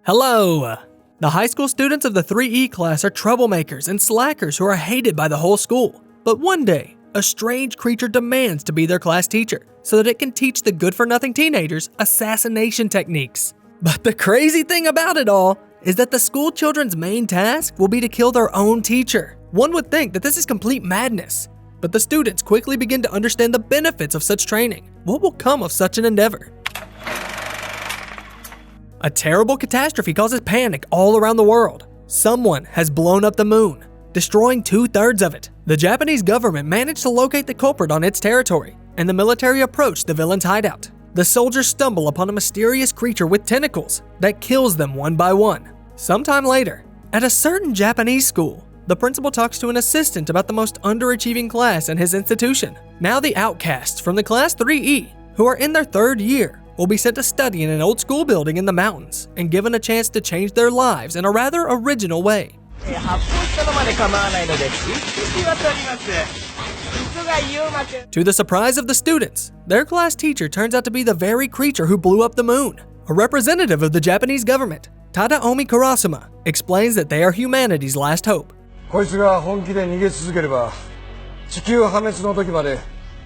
Hello! The high school students of the 3E class are troublemakers and slackers who are hated by the whole school. But one day, a strange creature demands to be their class teacher so that it can teach the good-for-nothing teenagers assassination techniques. But the crazy thing about it all is that the school children's main task will be to kill their own teacher. One would think that this is complete madness, but the students quickly begin to understand the benefits of such training. What will come of such an endeavor? A terrible catastrophe causes panic all around the world. Someone has blown up the moon, destroying 2/3 of it. The Japanese government managed to locate the culprit on its territory, and the military approached the villain's hideout. The soldiers stumble upon a mysterious creature with tentacles that kills them one by one. Sometime later, at a certain Japanese school, the principal talks to an assistant about the most underachieving class in his institution. Now the outcasts from the class 3E, who are in their 3rd year, will be sent to study in an old school building in the mountains and given a chance to change their lives in a rather original way. To the surprise of the students, their class teacher turns out to be the very creature who blew up the moon. A representative of the Japanese government, Tadaomi Kurasuma, explains that they are humanity's last hope. こいつが本気で逃げ続ければ、地球破滅の時まで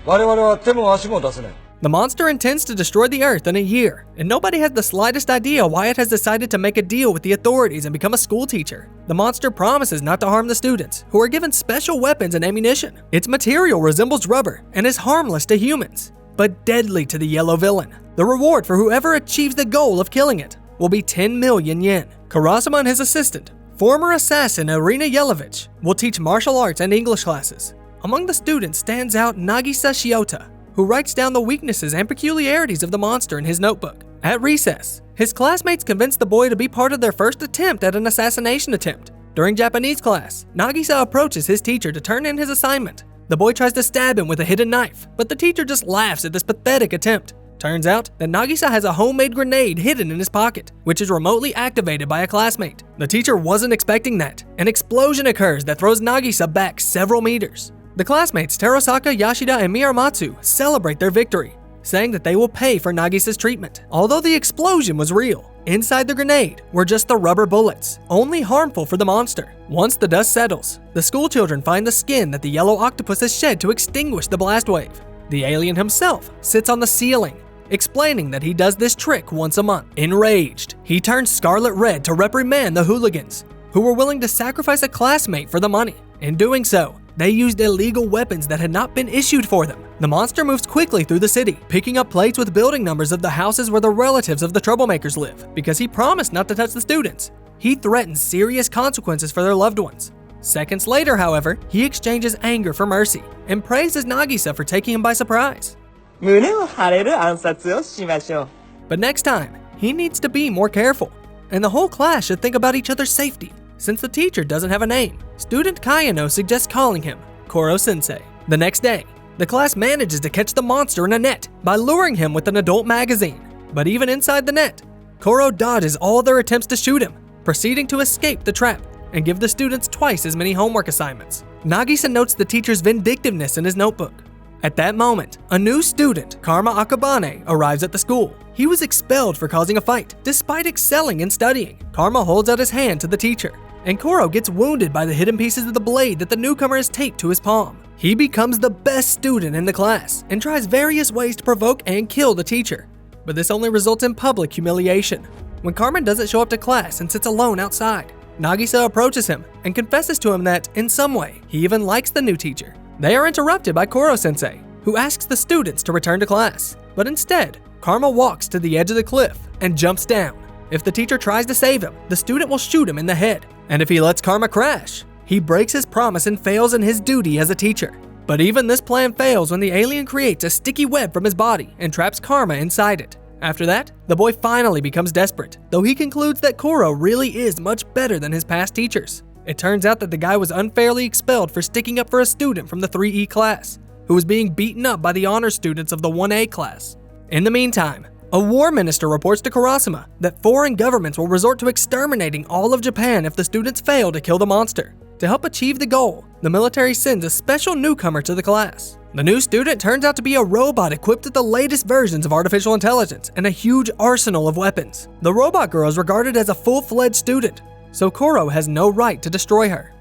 我々は手も足も出せない。 The monster intends to destroy the Earth in a year, and nobody has the slightest idea why it has decided to make a deal with the authorities and become a school teacher. The monster promises not to harm the students, who are given special weapons and ammunition. Its material resembles rubber and is harmless to humans, but deadly to the yellow villain. The reward for whoever achieves the goal of killing it will be 10 million yen. Kurasuma and his assistant, former assassin Irina Yelovich, will teach martial arts and English classes. Among the students stands out Nagisa Shiota, who writes down the weaknesses and peculiarities of the monster in his notebook. At recess, his classmates convince the boy to be part of their first attempt at an assassination attempt. During Japanese class, Nagisa approaches his teacher to turn in his assignment. The boy tries to stab him with a hidden knife, but the teacher just laughs at this pathetic attempt. Turns out that Nagisa has a homemade grenade hidden in his pocket, which is remotely activated by a classmate. The teacher wasn't expecting that. An explosion occurs that throws Nagisa back several meters. The classmates Terosaka, Yashida, and Miramatsu celebrate their victory, saying that they will pay for Nagisa's treatment. Although the explosion was real, inside the grenade were just the rubber bullets, only harmful for the monster. Once the dust settles, the schoolchildren find the skin that the yellow octopus has shed to extinguish the blast wave. The alien himself sits on the ceiling, explaining that he does this trick once a month. Enraged, he turns scarlet red to reprimand the hooligans, who were willing to sacrifice a classmate for the money. In doing so, they used illegal weapons that had not been issued for them. The monster moves quickly through the city, picking up plates with building numbers of the houses where the relatives of the troublemakers live. Because he promised not to touch the students, he threatens serious consequences for their loved ones. Seconds later, however, he exchanges anger for mercy and praises Nagisa for taking him by surprise. But next time, he needs to be more careful, and the whole class should think about each other's safety. Since the teacher doesn't have a name, student Kayano suggests calling him Koro-sensei. The next day, the class manages to catch the monster in a net by luring him with an adult magazine. But even inside the net, Koro dodges all their attempts to shoot him, proceeding to escape the trap and give the students twice as many homework assignments. Nagisa notes the teacher's vindictiveness in his notebook. At that moment, a new student, Karma Akabane, arrives at the school. He was expelled for causing a fight, despite excelling in studying. Karma holds out his hand to the teacher, and Koro gets wounded by the hidden pieces of the blade that the newcomer has taped to his palm. He becomes the best student in the class and tries various ways to provoke and kill the teacher, but this only results in public humiliation. When Karma doesn't show up to class and sits alone outside, Nagisa approaches him and confesses to him that, in some way, he even likes the new teacher. They are interrupted by Koro-sensei, who asks the students to return to class, but instead, Karma walks to the edge of the cliff and jumps down. If the teacher tries to save him, the student will shoot him in the head. And if he lets Karma crash, he breaks his promise and fails in his duty as a teacher. But even this plan fails when the alien creates a sticky web from his body and traps Karma inside it. After that, the boy finally becomes desperate, though he concludes that Koro really is much better than his past teachers. It turns out that the guy was unfairly expelled for sticking up for a student from the 3E class, who was being beaten up by the honor students of the 1A class. In the meantime, a war minister reports to Kurasuma that foreign governments will resort to exterminating all of Japan if the students fail to kill the monster. To help achieve the goal, the military sends a special newcomer to the class. The new student turns out to be a robot equipped with the latest versions of artificial intelligence and a huge arsenal of weapons. The robot girl is regarded as a full-fledged student, so Koro has no right to destroy her.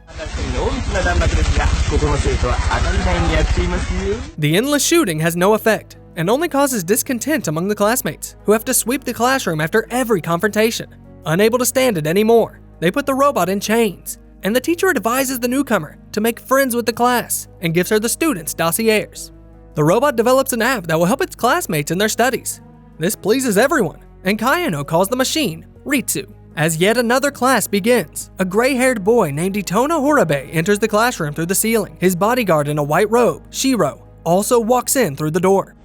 The endless shooting has no effect and only causes discontent among the classmates, who have to sweep the classroom after every confrontation. Unable to stand it anymore, they put the robot in chains, and the teacher advises the newcomer to make friends with the class and gives her the students' dossiers. The robot develops an app that will help its classmates in their studies. This pleases everyone, and Kayano calls the machine Ritsu. As yet another class begins, a gray-haired boy named Itona Horabe enters the classroom through the ceiling. His bodyguard in a white robe, Shiro, also walks in through the door.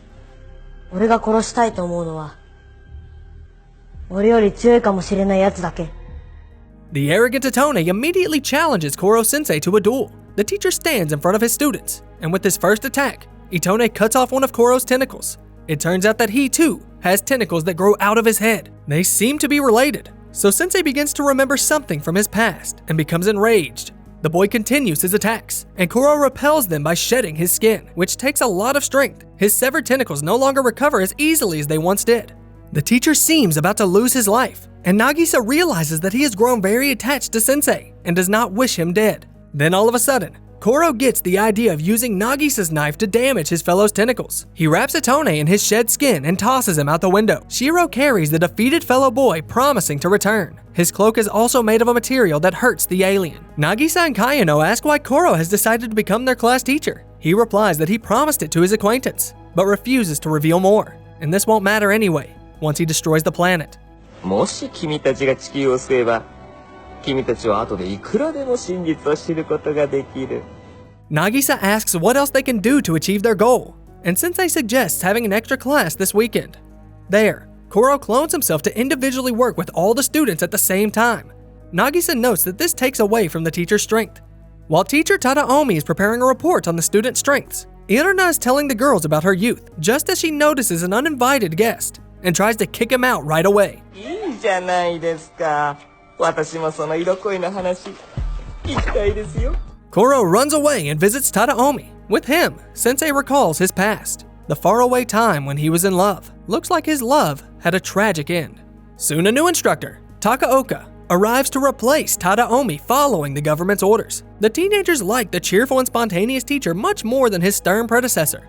俺が殺したいと思うのは、俺より強いかもしれない奴だけ。 The arrogant Itone immediately challenges Koro Sensei to a duel. The teacher stands in front of his students, and with his first attack, Itone cuts off one of Koro's tentacles. It turns out that he too has tentacles that grow out of his head. They seem to be related, so Sensei begins to remember something from his past and becomes enraged. The boy continues his attacks, and Koro repels them by shedding his skin, which takes a lot of strength. His severed tentacles no longer recover as easily as they once did. The teacher seems about to lose his life, and Nagisa realizes that he has grown very attached to Sensei and does not wish him dead. Then all of a sudden, Koro gets the idea of using Nagisa's knife to damage his fellow's tentacles. He wraps Itone in his shed skin and tosses him out the window. Shiro carries the defeated fellow boy, promising to return. His cloak is also made of a material that hurts the alien. Nagisa and Kayano ask why Koro has decided to become their class teacher. He replies that he promised it to his acquaintance, but refuses to reveal more. And this won't matter anyway, once he destroys the planet. もし君たちが地球を救えば、君たちは後でいくらでも真実を知ることができる。 Nagisa asks what else they can do to achieve their goal, and Sensei suggests having an extra class this weekend. There, Koro clones himself to individually work with all the students at the same time. Nagisa notes that this takes away from the teacher's strength. While teacher Tadaomi is preparing a report on the students' strengths, Irona is telling the girls about her youth, just as she notices an uninvited guest, and tries to kick him out right away. いいじゃないですか。私もその色恋の話、聞きたいですよ。 Koro runs away and visits Tadaomi. With him, Sensei recalls his past, the faraway time when he was in love. Looks like his love had a tragic end. Soon a new instructor, Takaoka, arrives to replace Tadaomi following the government's orders. The teenagers like the cheerful and spontaneous teacher much more than his stern predecessor.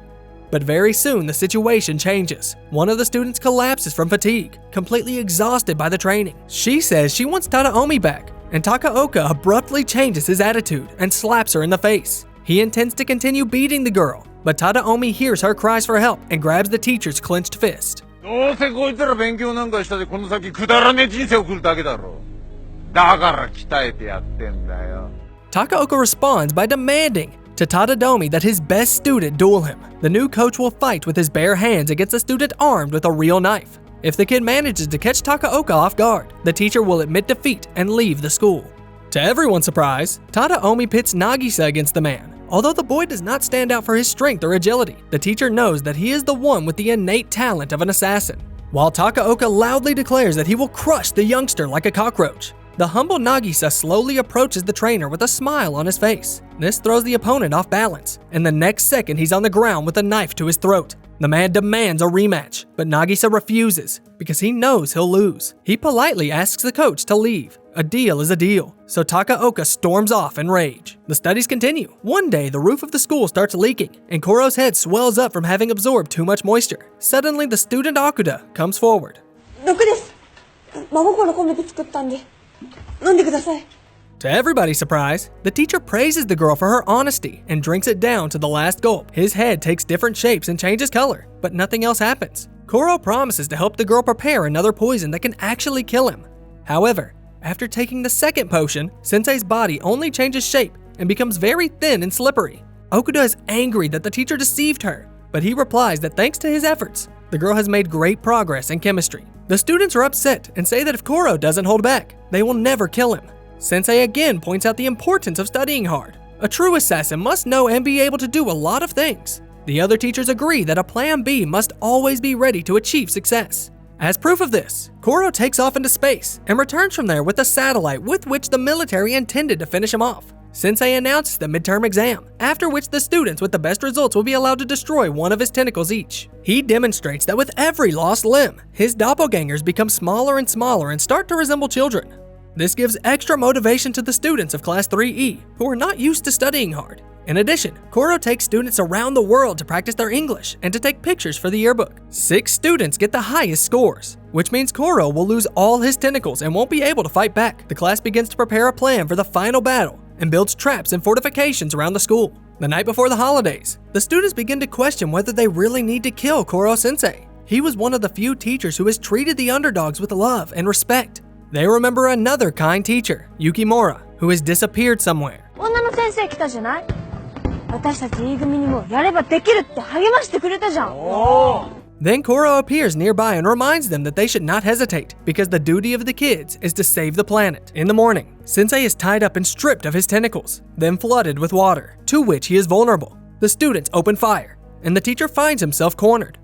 But very soon the situation changes. One of the students collapses from fatigue, completely exhausted by the training. She says she wants Tadaomi back, and Takaoka abruptly changes his attitude and slaps her in the face. He intends to continue beating the girl, but Tadaomi hears her cries for help and grabs the teacher's clenched fist. どうせこいつら勉強なんかしたでこの先くだらねえ人生を送るだけだろ。だから鍛えてやってんだよ。 Takaoka responds by demanding to Tadaomi that his best student duel him. The new coach will fight with his bare hands against a student armed with a real knife. If the kid manages to catch Takaoka off guard, the teacher will admit defeat and leave the school. To everyone's surprise, Tadaomi pits Nagisa against the man. Although the boy does not stand out for his strength or agility, the teacher knows that he is the one with the innate talent of an assassin. While Takaoka loudly declares that he will crush the youngster like a cockroach, the humble Nagisa slowly approaches the trainer with a smile on his face. This throws the opponent off balance, and the next second he's on the ground with a knife to his throat. The man demands a rematch, but Nagisa refuses because he knows he'll lose. He politely asks the coach to leave. A deal is a deal, so Takaoka storms off in rage. The studies continue. One day, the roof of the school starts leaking, and Koro's head swells up from having absorbed too much moisture. Suddenly, the student Akuda comes forward. 毒です。真心込めて作ったんで、飲んでください。 To everybody's surprise, the teacher praises the girl for her honesty and drinks it down to the last gulp. His head takes different shapes and changes color, but nothing else happens. Koro promises to help the girl prepare another poison that can actually kill him. However, after taking the second potion, Sensei's body only changes shape and becomes very thin and slippery. Okuda is angry that the teacher deceived her, but he replies that thanks to his efforts, the girl has made great progress in chemistry. The students are upset and say that if Koro doesn't hold back, they will never kill him. Sensei again points out the importance of studying hard. A true assassin must know and be able to do a lot of things. The other teachers agree that a plan B must always be ready to achieve success. As proof of this, Koro takes off into space and returns from there with a satellite with which the military intended to finish him off. Sensei announces the midterm exam, after which the students with the best results will be allowed to destroy one of his tentacles each. He demonstrates that with every lost limb, his doppelgangers become smaller and smaller and start to resemble children. This gives extra motivation to the students of Class 3E, who are not used to studying hard. In addition, Koro takes students around the world to practice their English and to take pictures for the yearbook. 6 students get the highest scores, which means Koro will lose all his tentacles and won't be able to fight back. The class begins to prepare a plan for the final battle and builds traps and fortifications around the school. The night before the holidays, the students begin to question whether they really need to kill Koro-sensei. He was one of the few teachers who has treated the underdogs with love and respect. They remember another kind teacher, Yukimura, who has disappeared somewhere. 女の先生来たじゃない？私たち E 組にもやればできるって励ましてくれたじゃん。Then Koro appears nearby and reminds them that they should not hesitate, because the duty of the kids is to save the planet. In the morning, Sensei is tied up and stripped of his tentacles, then flooded with water, to which he is vulnerable. The students open fire, and the teacher finds himself cornered.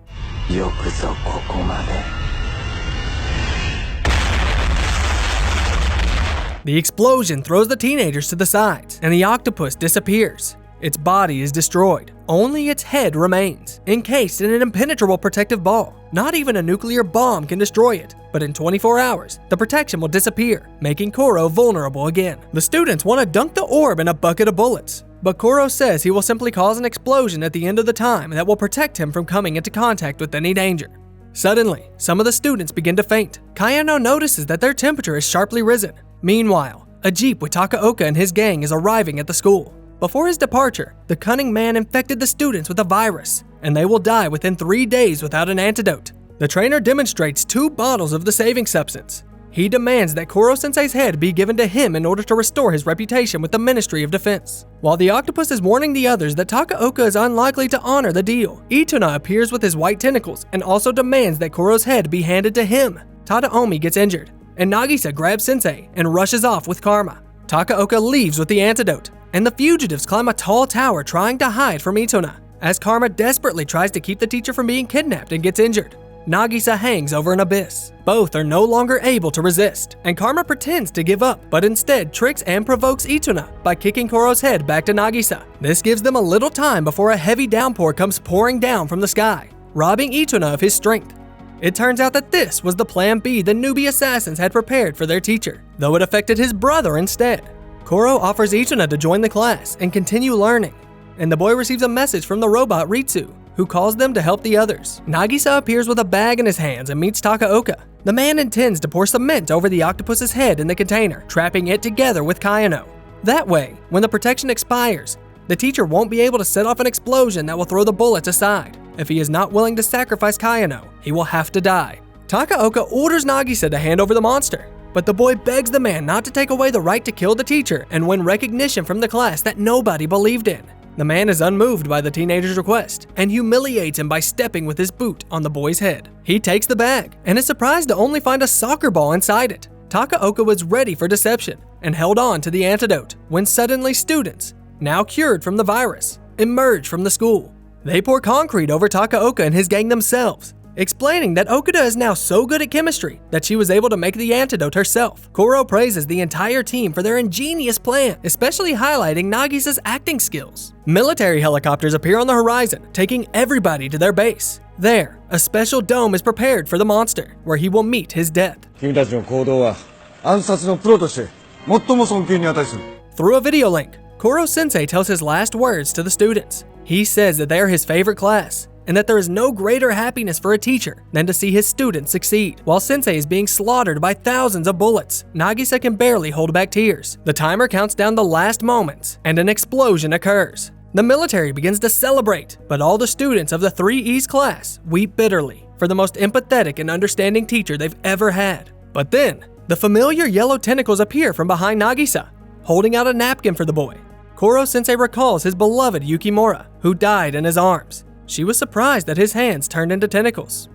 The explosion throws the teenagers to the sides, and the octopus disappears. Its body is destroyed. Only its head remains, encased in an impenetrable protective ball. Not even a nuclear bomb can destroy it, but in 24 hours, the protection will disappear, making Koro vulnerable again. The students want to dunk the orb in a bucket of bullets, but Koro says he will simply cause an explosion at the end of the time that will protect him from coming into contact with any danger. Suddenly, some of the students begin to faint. Kayano notices that their temperature is sharply risen. Meanwhile, a jeep with Takaoka and his gang is arriving at the school. Before his departure, the cunning man infected the students with a virus, and they will die within 3 days without an antidote. The trainer demonstrates 2 bottles of the saving substance. He demands that Koro-sensei's head be given to him in order to restore his reputation with the Ministry of Defense. While the octopus is warning the others that Takaoka is unlikely to honor the deal, Ituna appears with his white tentacles and also demands that Koro's head be handed to him. Tadaomi gets injured, and Nagisa grabs Sensei and rushes off with Karma. Takaoka leaves with the antidote, and the fugitives climb a tall tower trying to hide from Ituna, as Karma desperately tries to keep the teacher from being kidnapped and gets injured. Nagisa hangs over an abyss. Both are no longer able to resist, and Karma pretends to give up, but instead tricks and provokes Ituna by kicking Koro's head back to Nagisa. This gives them a little time before a heavy downpour comes pouring down from the sky, robbing Ituna of his strength. It turns out that this was the plan B the newbie assassins had prepared for their teacher, though it affected his brother instead. Koro offers Ituna to join the class and continue learning, and the boy receives a message from the robot Ritsu, who calls them to help the others. Nagisa appears with a bag in his hands and meets Takaoka. The man intends to pour cement over the octopus's head in the container, trapping it together with Kayano. That way, when the protection expires, the teacher won't be able to set off an explosion that will throw the bullets aside. If he is not willing to sacrifice Kayano, he will have to die. Takaoka orders Nagisa to hand over the monster, but the boy begs the man not to take away the right to kill the teacher and win recognition from the class that nobody believed in. The man is unmoved by the teenager's request and humiliates him by stepping with his boot on the boy's head. He takes the bag and is surprised to only find a soccer ball inside it. Takaoka was ready for deception and held on to the antidote when suddenly students, now cured from the virus, emerge from the school. They pour concrete over Takaoka and his gang themselves, explaining that Okuda is now so good at chemistry that she was able to make the antidote herself. Koro praises the entire team for their ingenious plan, especially highlighting Nagisa's acting skills. Military helicopters appear on the horizon, taking everybody to their base. There, a special dome is prepared for the monster, where he will meet his death. 君たちの行動は暗殺のプロとして最も尊敬に値する。 Through a video link, Koro-sensei tells his last words to the students. He says that they are his favorite class, and that there is no greater happiness for a teacher than to see his students succeed. While Sensei is being slaughtered by thousands of bullets, Nagisa can barely hold back tears. The timer counts down the last moments, and an explosion occurs. The military begins to celebrate, but all the students of the 3E's class weep bitterly for the most empathetic and understanding teacher they've ever had. But then, the familiar yellow tentacles appear from behind Nagisa, holding out a napkin for the boy. Koro-sensei recalls his beloved Yukimura, who died in his arms. She was surprised that his hands turned into tentacles.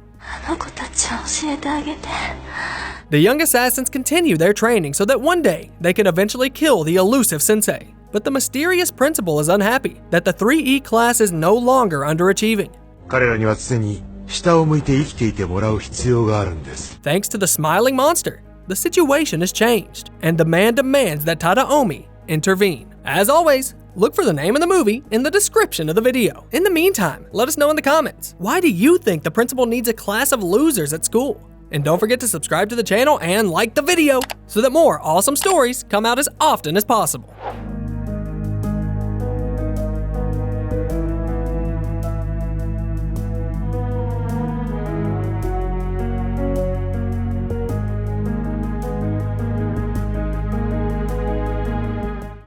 The young assassins continue their training so that one day they can eventually kill the elusive sensei. But the mysterious principal is unhappy that the 3E class is no longer underachieving. Thanks to the smiling monster, the situation is changed, and the man demands that Tadaomi intervene. As always, look for the name of the movie in the description of the video. In the meantime, let us know in the comments, why do you think the principal needs a class of losers at school? And don't forget to subscribe to the channel and like the video so that more awesome stories come out as often as possible.